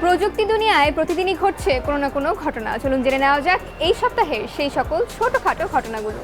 প্রযুক্তি দুনিয়ায় প্রতিদিনই ঘটছে কোনো না কোনো ঘটনা। চলুন জেনে নেওয়া যাক এই সপ্তাহের সেই সকল ছোটখাটো ঘটনাগুলো।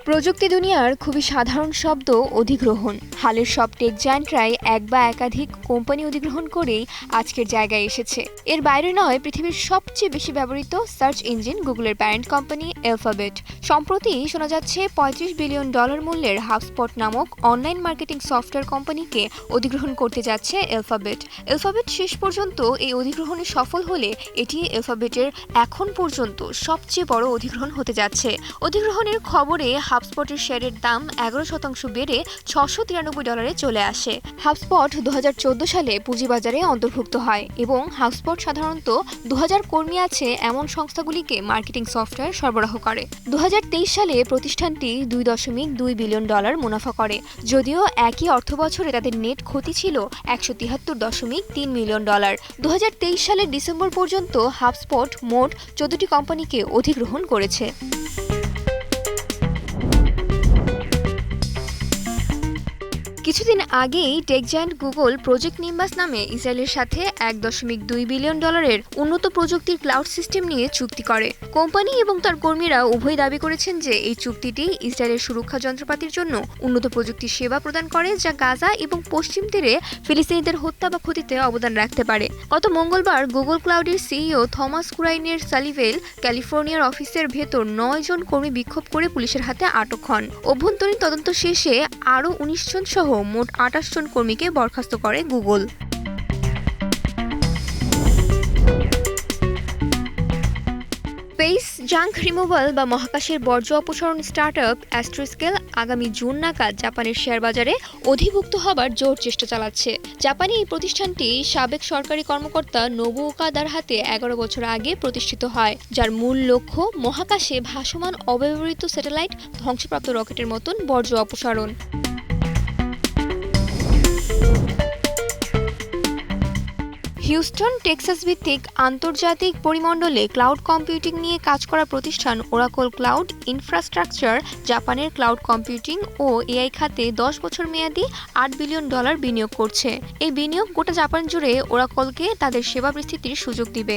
প্রযুক্তি দুনিয়ার খুবই সাধারণ শব্দ অধিগ্রহণ। হালের সব টেক জায়ান্টরাই এক বা একাধিক কোম্পানি অধিগ্রহণ করেই আজকের জায়গায় এসেছে। এর বাইরে নয়, পৃথিবীর সবচেয়ে বেশি ব্যবহৃত সার্চ ইঞ্জিন গুগলের প্যারেন্ট কোম্পানি অ্যালফাবেট। সম্প্রতি শোনা যাচ্ছে $35 বিলিয়ন মূল্যের হাবস্পট নামক অনলাইন মার্কেটিং সফটওয়্যার কোম্পানিকে অধিগ্রহণ করতে যাচ্ছে অ্যালফাবেট। অ্যালফাবেট শেষ পর্যন্ত এই অধিগ্রহণে সফল হলে এটি অ্যালফাবেটের এখন পর্যন্ত সবচেয়ে বড় অধিগ্রহণ হতে যাচ্ছে। অধিগ্রহণের খবরে হাবস্পটের শেয়ারের দাম 11% বেড়ে $693 চলে আসে। হাবস্পট 2014 সালে পুঁজিবাজারে অন্তর্ভুক্ত হয় এবং হাবস্পট সাধারণত 2000 কর্মী আছে এমন সংস্থাগুলিকে মার্কেটিং সফটওয়্যার সরবরাহ করে। 2023 সালে প্রতিষ্ঠানটি $2.2 বিলিয়ন মুনাফা করে, যদিও একই অর্থবছরে তাদের নেট ক্ষতি ছিল $173.3 মিলিয়ন। 2023 সালের ডিসেম্বর পর্যন্ত হাবস্পট মোট 14টি কোম্পানিকে অধিগ্রহণ করেছে। কিছুদিন আগেই tech giant Google project Nimbus নামে ইসরায়েলের সাথে $1.2 বিলিয়ন উন্নত প্রযুক্তির ক্লাউড সিস্টেম নিয়ে চুক্তি করে। কোম্পানি এবং তার কর্মীরা উভয় দাবি করেছেন যে এই চুক্তিটি ইসরায়েলের সুরক্ষা যন্ত্রপাতির জন্য উন্নত প্রযুক্তির সেবা প্রদান করে, যা গাজা এবং পশ্চিম তীরে ফিলিস্তিনিদের হত্যা বা ক্ষতিতে অবদান রাখতে পারে। গত মঙ্গলবার গুগল ক্লাউডের সিইও থমাস কুরাইনের সালিভেল ক্যালিফোর্নিয়ার অফিসের ভেতর 9 জন কর্মী বিক্ষোভ করে পুলিশের হাতে আটক হন। অভ্যন্তরীণ তদন্ত শেষে আরও 19 জন সহ মোট 28 জন কর্মীকে বরখাস্ত করে গুগল। স্পেস জাঙ্ক রিমুভাল বা মহাকাশের বর্জ্য অপসারণ স্টার্টআপ অ্যাস্ট্রোস্কেল আগামী জুন নাগাদ জাপানের শেয়ার বাজারে অধিভুক্ত হবার জোর চেষ্টা চালাচ্ছে। জাপানি এই প্রতিষ্ঠানটি সাবেক সরকারি কর্মকর্তা নোবুও ওকাদার হাতে 11 বছর আগে প্রতিষ্ঠিত হয়, যার মূল লক্ষ্য মহাকাশে ভাসমান অব্যবহৃত স্যাটেলাইট, ধ্বংসপ্রাপ্ত রকেটের মতন বর্জ্য অপসারণ। হিউস্টন, টেক্সাস ভিত্তিক আন্তর্জাতিক পরিমণ্ডলে ক্লাউড কম্পিউটিং নিয়ে কাজ করা প্রতিষ্ঠান ওরাকল ক্লাউড ইনফ্রাস্ট্রাকচার জাপানের ক্লাউড কম্পিউটিং ও এআই খাতে 10 বছর মেয়াদী $8 বিলিয়ন বিনিয়োগ করছে। এই বিনিয়োগ গোটা জাপান জুড়ে ওরাকলকে তাদের সেবা বিস্তৃতির সুযোগ দিবে।